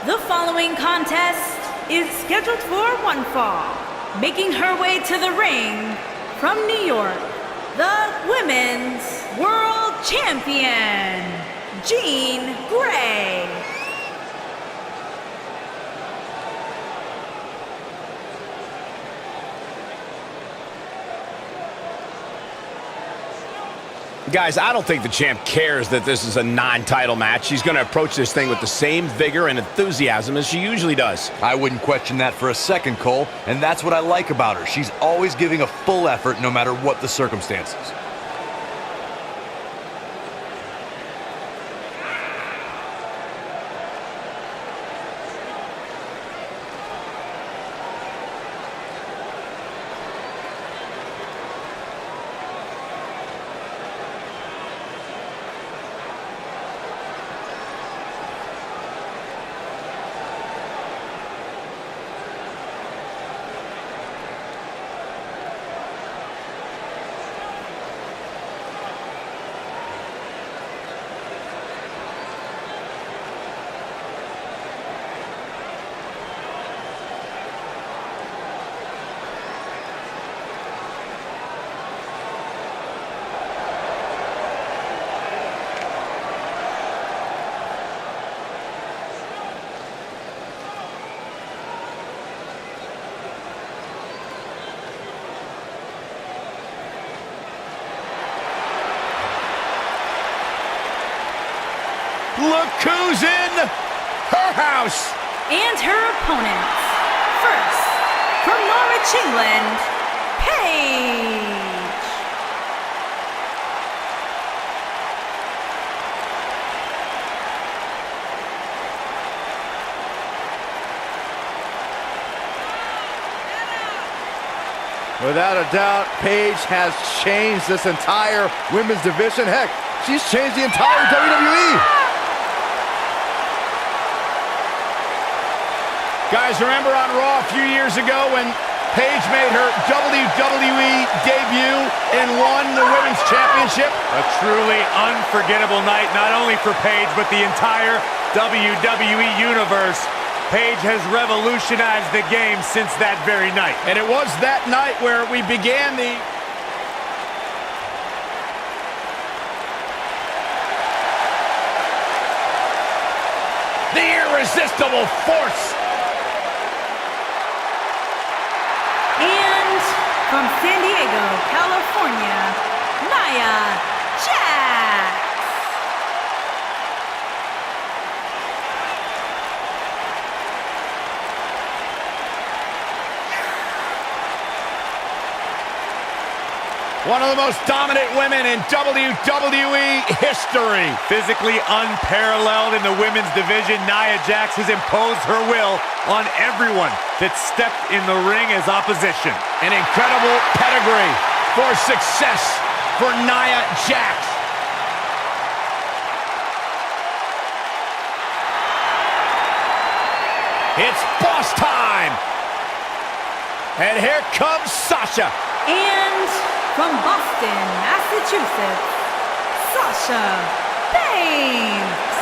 The following contest is scheduled for one fall. Making her way to the ring from New York, the Women's World Champion, Jean Grey. Guys, I don't think the champ cares that this is a non-title match. She's going to approach this thing with the same vigor and enthusiasm as she usually does. I wouldn't question that for a second, Cole, and that's what I like about her. She's always giving a full effort no matter what the circumstances. Look who's in her house! And her opponents. First, from Norwich, England, Paige. Without a doubt, Paige has changed this entire women's division. Heck, she's changed the entire WWE. Guys, remember on Raw a few years ago when Paige made her WWE debut and won the Women's Championship? A truly unforgettable night, not only for Paige, but the entire WWE Universe. Paige has revolutionized the game since that very night. And it was that night where we began the... irresistible force. And from San Diego, California, Nia Jax. One of the most dominant women in WWE history. Physically unparalleled in the women's division, Nia Jax has imposed her will on everyone that stepped in the ring as opposition. An incredible pedigree for success for Nia Jax. It's boss time. And here comes Sasha. And from Boston, Massachusetts, Sasha Banks.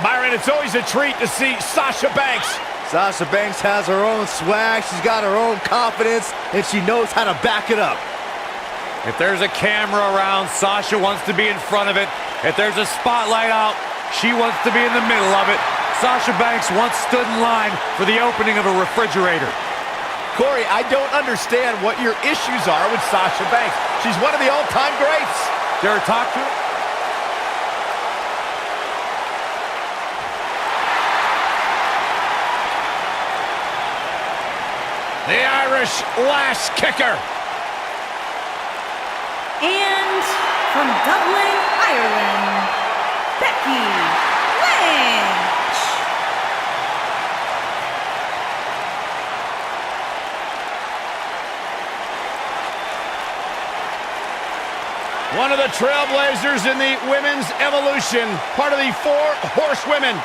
Byron, it's always a treat to see Sasha Banks. Sasha Banks has her own swag, she's got her own confidence, and she knows how to back it up. If there's a camera around, Sasha wants to be in front of it. If there's a spotlight out, she wants to be in the middle of it. Sasha Banks once stood in line for the opening of a refrigerator. Corey, I don't understand what your issues are with Sasha Banks. She's one of the all-time greats. Dare I talk to her? The Irish lash kicker. And from Dublin, Ireland, Becky Lynch. One of the trailblazers in the women's evolution, part of the 4 horsewomen.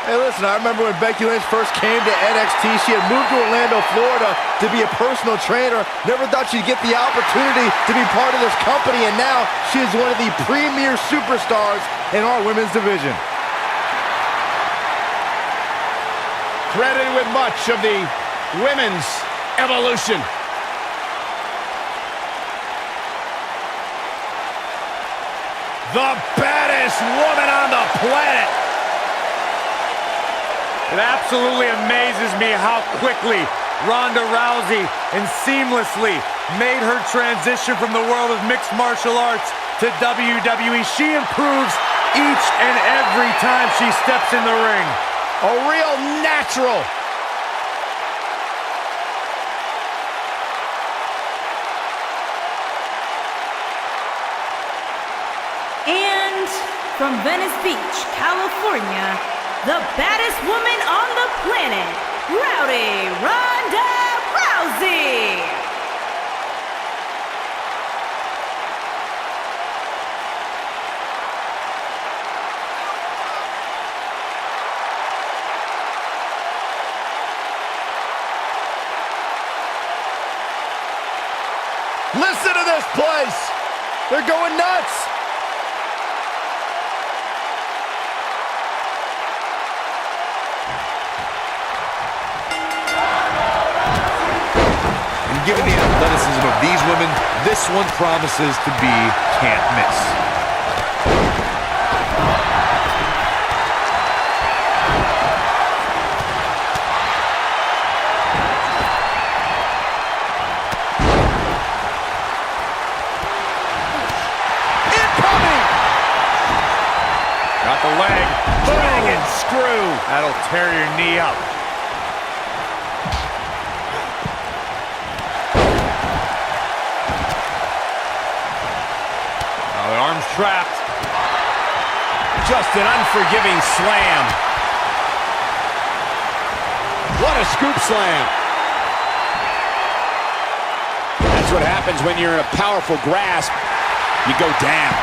Hey, listen, I remember when Becky Lynch first came to NXT, she had moved to Orlando, Florida to be a personal trainer. Never thought she'd get the opportunity to be part of this company, and now she is one of the premier superstars in our women's division. Credited with much of the women's evolution. The baddest woman on the planet. It absolutely amazes me how quickly Ronda Rousey and seamlessly made her transition from the world of mixed martial arts to WWE. She improves each and every time she steps in the ring. A real natural. And from Venice Beach, California, the baddest woman on the planet, Rowdy Ronda Rousey. Listen to this place. They're going nuts. Given the athleticism of these women, this one promises to be can't miss. Incoming! Got the leg. Dragon screw. That'll tear your knee up. The arm's trapped. Just an unforgiving slam. What a scoop slam. That's what happens when you're in a powerful grasp. You go down.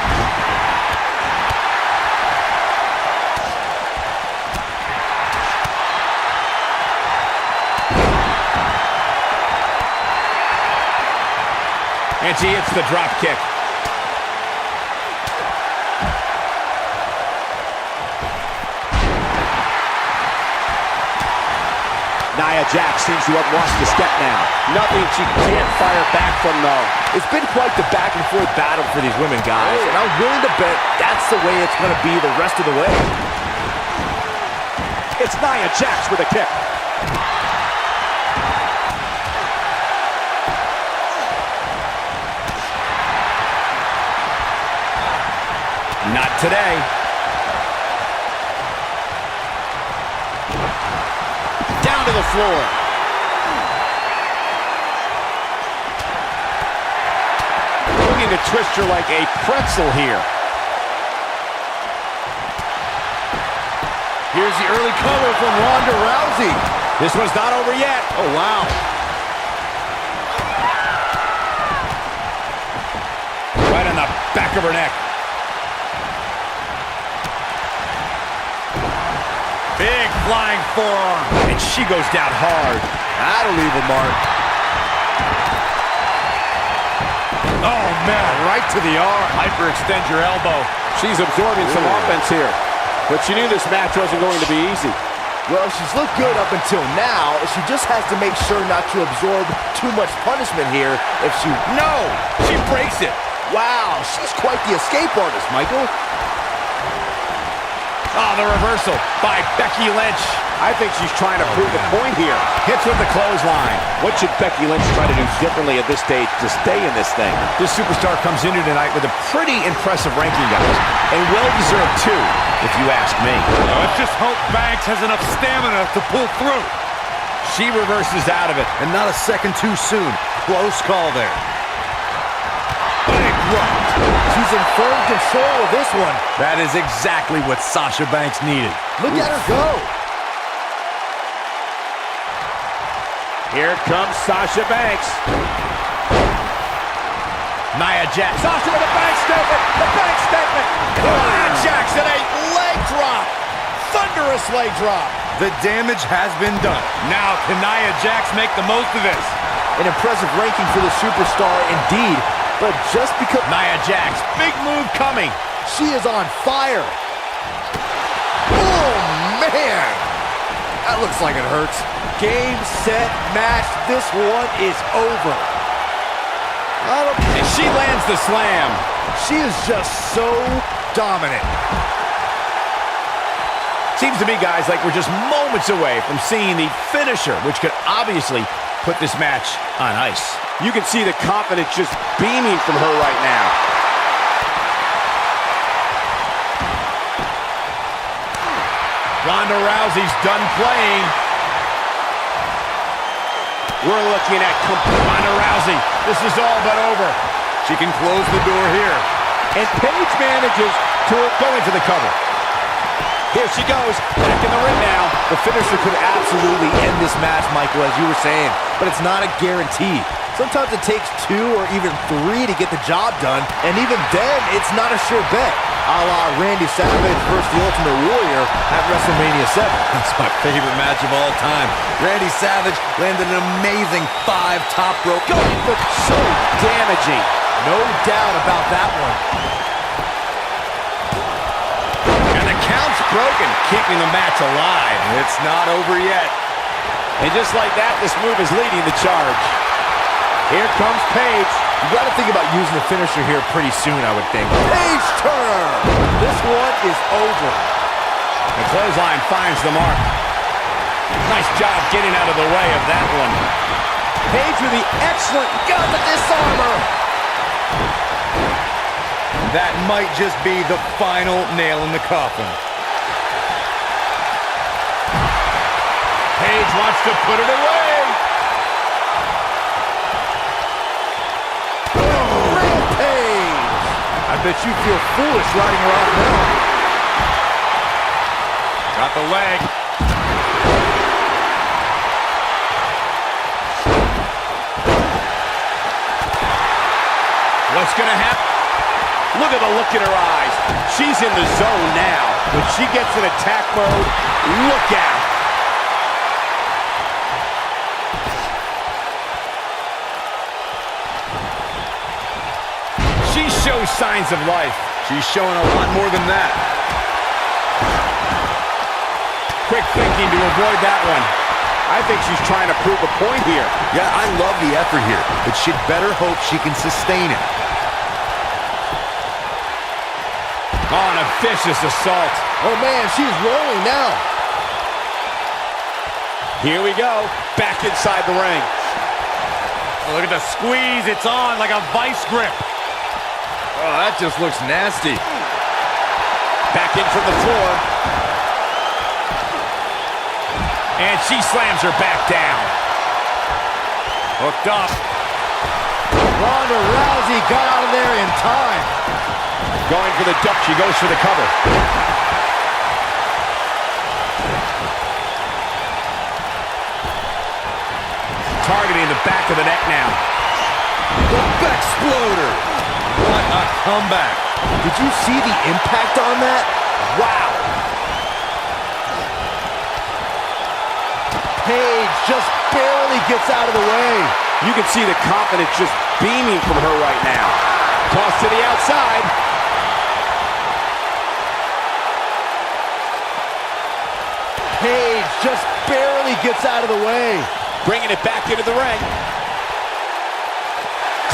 And she hits the drop kick. Nia Jax seems to have lost a step now. Nothing she can't fire back from, though. It's been quite the back-and-forth battle for these women, guys. And I'm willing to bet that's the way it's going to be the rest of the way. It's Nia Jax with a kick. Not today. Down to the floor. Looking to twist her like a pretzel here. Here's the early cover from Ronda Rousey. This one's not over yet. Oh, wow. Right on the back of her neck. Big flying forearm. And she goes down hard. That'll leave a mark. Oh, man, right to the arm. Hyperextend your elbow. She's absorbing some offense here. But she knew this match wasn't going to be easy. Well, she's looked good up until now. She just has to make sure not to absorb too much punishment here. If she... No! She breaks it. Wow, she's quite the escape artist, Michael. Oh, the reversal by Becky Lynch. I think she's trying to prove a point here. Hits with the clothesline. What should Becky Lynch try to do differently at this stage to stay in this thing? This superstar comes into tonight with a pretty impressive ranking, guys. And well-deserved, too, if you ask me. Let's just hope Banks has enough stamina to pull through. She reverses out of it. And not a second too soon. Close call there. Big right. She's in firm control of this one. That is exactly what Sasha Banks needed. Look at her go. Here comes Sasha Banks. Nia Jax. Sasha with a bank statement. The bank statement. Nia Jax and a leg drop. Thunderous a leg drop. The damage has been done. Now, can Nia Jax make the most of this? An impressive ranking for the superstar indeed, but just because... Nia Jax, big move coming. She is on fire. Oh, man. That looks like it hurts. Game, set, match. This one is over. And she lands the slam. She is just so dominant. Seems to me, guys, like we're just moments away from seeing the finisher, which could obviously put this match on ice. You can see the confidence just beaming from her right now. Ronda Rousey's done playing. We're looking at Ronda Rousey. This is all but over. She can close the door here. And Paige manages to go into the cover. Here she goes, back in the ring now. The finisher could absolutely end this match, Michael, as you were saying, but it's not a guarantee. Sometimes it takes 2 or even 3 to get the job done, and even then, it's not a sure bet. A la Randy Savage versus The Ultimate Warrior at WrestleMania 7. That's my favorite match of all time. Randy Savage landed an amazing 5 top rope. Going for so damaging. No doubt about that one. And the count's broken, keeping the match alive. It's not over yet. And just like that, this move is leading the charge. Here comes Paige. You got to think about using the finisher here pretty soon, I would think. Paige turn! This one is over. The clothesline finds the mark. Nice job getting out of the way of that one. Paige with the excellent gun to disarm her. That might just be the final nail in the coffin. Paige wants to put it away. I bet you feel foolish riding her off now. Got the leg. What's going to happen? Look at the look in her eyes. She's in the zone now. When she gets in attack mode, look out. She shows signs of life. She's showing a lot more than that. Quick thinking to avoid that one. I think she's trying to prove a point here. Yeah, I love the effort here, but she'd better hope she can sustain it. Oh, and a vicious assault. Oh, man, she's rolling now. Here we go. Back inside the ring. Oh, look at the squeeze. It's on like a vice grip. Oh, that just looks nasty. Back in from the floor. And she slams her back down. Hooked up. Ronda Rousey got out of there in time. Going for the duck. She goes for the cover. Targeting the back of the neck now. The Bexploder. What a comeback. Did you see the impact on that? Wow. Paige just barely gets out of the way. You can see the confidence just beaming from her right now. Toss to the outside. Paige just barely gets out of the way. Bringing it back into the ring.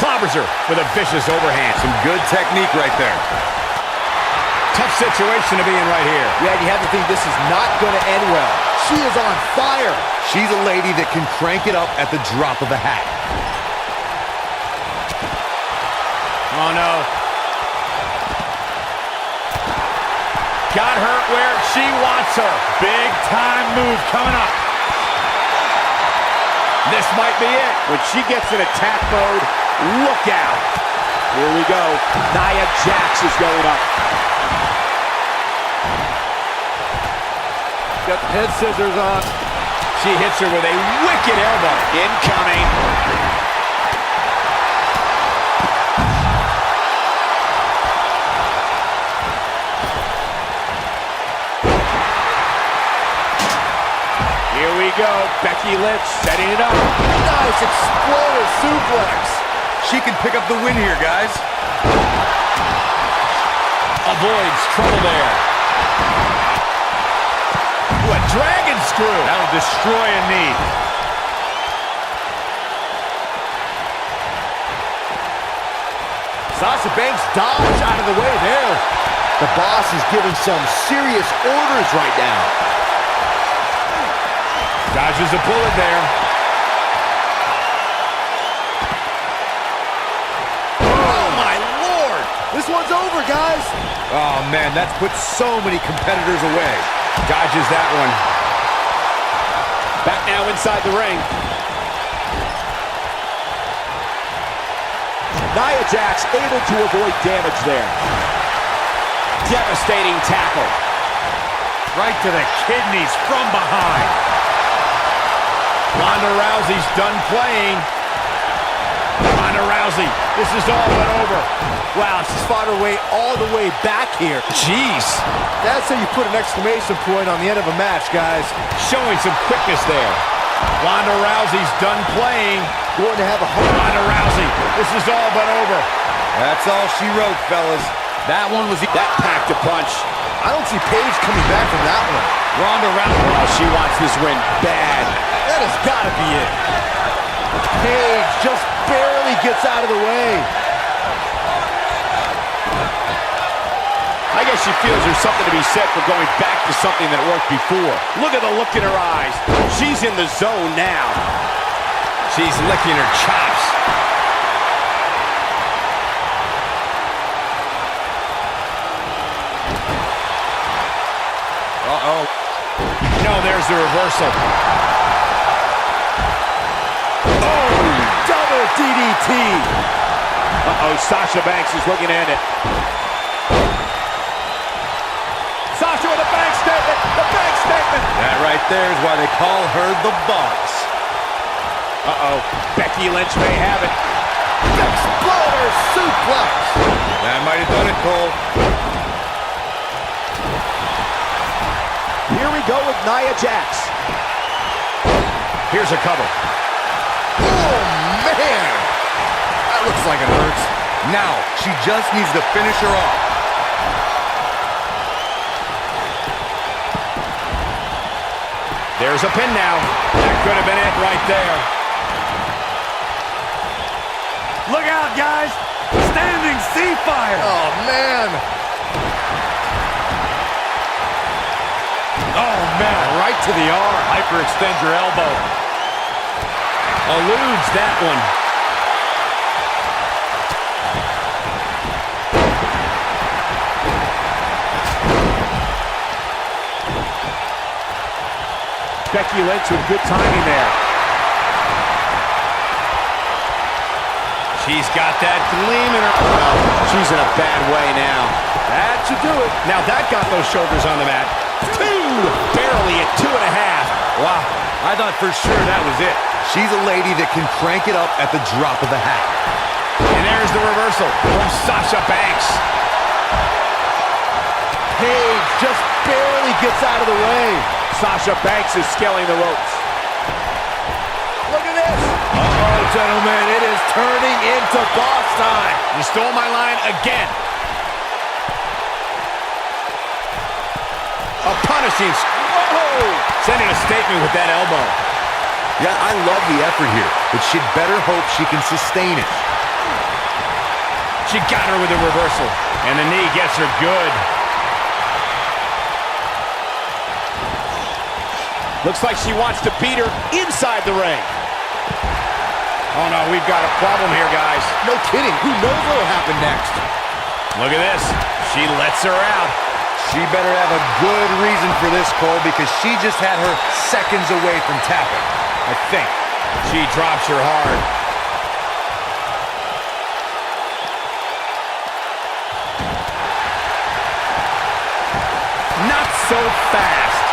Clobbers her with a vicious overhand. Some good technique right there. Tough situation to be in right here. Yeah, you have to think this is not going to end well. She is on fire. She's a lady that can crank it up at the drop of a hat. Oh, no. Got her where she wants her. Big time move coming up. This might be it. When she gets in attack mode, look out. Here we go. Nia Jax is going up. Got the head scissors on. She hits her with a wicked elbow. Incoming. go. Becky Lynch setting it up. Nice exploder suplex. She can pick up the win here, guys. Avoids trouble there. Ooh, a dragon screw. That'll destroy a knee. Sasha Banks dodged out of the way there. The boss is giving some serious orders right now. Dodges a bullet there. Oh, my Lord. This one's over, guys. Oh, man, that's put so many competitors away. Dodges that one. Back now inside the ring. Nia Jax able to avoid damage there. Devastating tackle. Right to the kidneys from behind. Ronda Rousey's done playing. Ronda Rousey, this is all but over. Wow, she's fought her way all the way back here. Jeez. That's how you put an exclamation point on the end of a match, guys. Showing some quickness there. Ronda Rousey's done playing. Going to have a home. Ronda Rousey, this is all but over. That's all she wrote, fellas. That one was... That packed a punch. I don't see Paige coming back from that one. Ronda Rousey. Oh, she wants this win bad. That has got to be it. Paige just barely gets out of the way. I guess she feels there's something to be said for going back to something that worked before. Look at the look in her eyes. She's in the zone now. She's licking her chops. Uh-oh. No, there's the reversal. Oh, double DDT. Uh-oh, Sasha Banks is looking at it. Sasha with a bank statement. The bank statement. That right there is why they call her the boss. Uh-oh, Becky Lynch may have it. Exploder suplex. That might have done it, Cole. Here we go with Nia Jax. Here's a cover. Oh, man. That looks like it hurts. Now, she just needs to finish her off. There's a pin now. That could have been it right there. Look out, guys. Standing sea fire. Oh, man. Oh, man. Right to the arm. Hyperextend your elbow. Eludes that one. Becky Lynch with good timing there. She's got that gleam in her... Well, she's in a bad way now. That should do it. Now that got those shoulders on the mat. Barely at 2.5. Wow, I thought for sure that was it. She's a lady that can crank it up at the drop of a hat. And there's the reversal from Sasha Banks. Paige just barely gets out of the way. Sasha Banks is scaling the ropes. Look at this. Uh-oh, gentlemen, It is turning into boss time. you stole my line again. A punishing... Whoa! Sending a statement with that elbow. Yeah, I love the effort here, but she'd better hope she can sustain it. She got her with a reversal, and the knee gets her good. Looks like she wants to beat her inside the ring. Oh no, we've got a problem here, guys. No kidding. Who knows what will happen next? Look at this. She lets her out. She better have a good reason for this, Cole, because she just had her seconds away from tapping. I think. She drops her hard. Not so fast.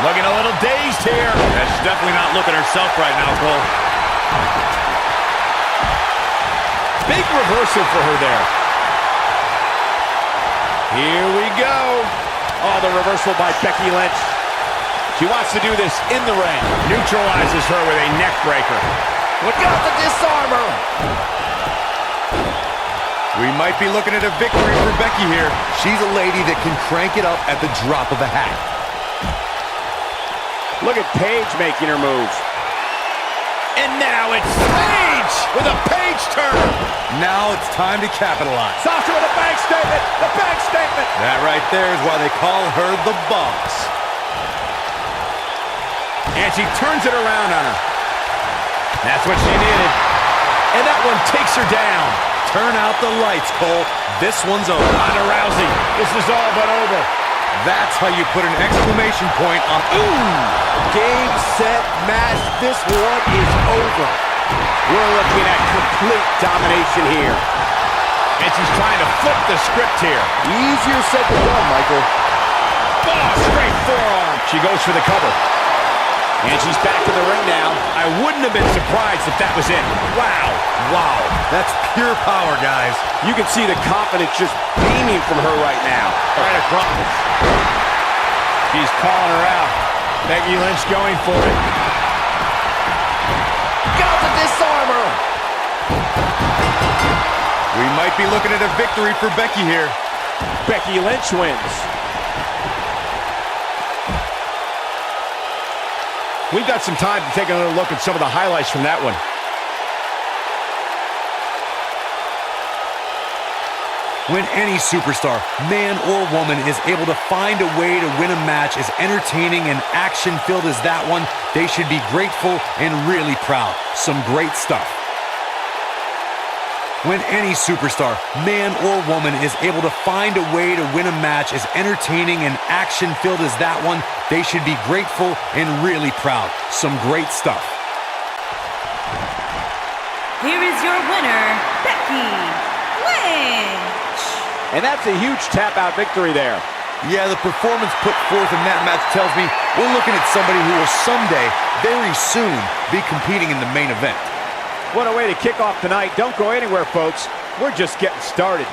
Looking a little dazed here. Yeah, she's definitely not looking herself right now, Cole. Big reversal for her there. Here we go. Oh, the reversal by Becky Lynch. She wants to do this in the ring. Neutralizes her with a neck breaker. Look out, the disarmer. We might be looking at a victory for Becky here. She's a lady that can crank it up at the drop of a hat. Look at Paige making her moves. And now it's Paige with a Paige turn. Now it's time to capitalize. Sasha with a bank statement. The bank statement. That right there is why they call her the boss. And she turns it around on her. That's what she needed. And that one takes her down. Turn out the lights, Cole. This one's over. Ronda Rousey, this is all but over. That's how you put an exclamation point on. Ooh! Game, set, match. This one is over. We're looking at complete domination here. And she's trying to flip the script here. Easier said than done, Michael. Oh, straight forearm. She goes for the cover. And she's back in the ring now. I wouldn't have been surprised if that was it. Wow. Wow, that's pure power, guys. You can see the confidence just beaming from her right now. Right across. She's calling her out. Becky Lynch going for it. Got the disarmer. We might be looking at a victory for Becky here. Becky Lynch wins. We've got some time to take another look at some of the highlights from that one. When any superstar, man or woman, is able to find a way to win a match as entertaining and action-filled as that one, they should be grateful and really proud. Some great stuff. When any superstar, man or woman, is able to find a way to win a match as entertaining and action-filled as that one, they should be grateful and really proud. Some great stuff. Here is your winner, Becky Lynch. And that's a huge tap-out victory there. Yeah, the performance put forth in that match tells me we're looking at somebody who will someday, very soon, be competing in the main event. What a way to kick off tonight. Don't go anywhere, folks. We're just getting started.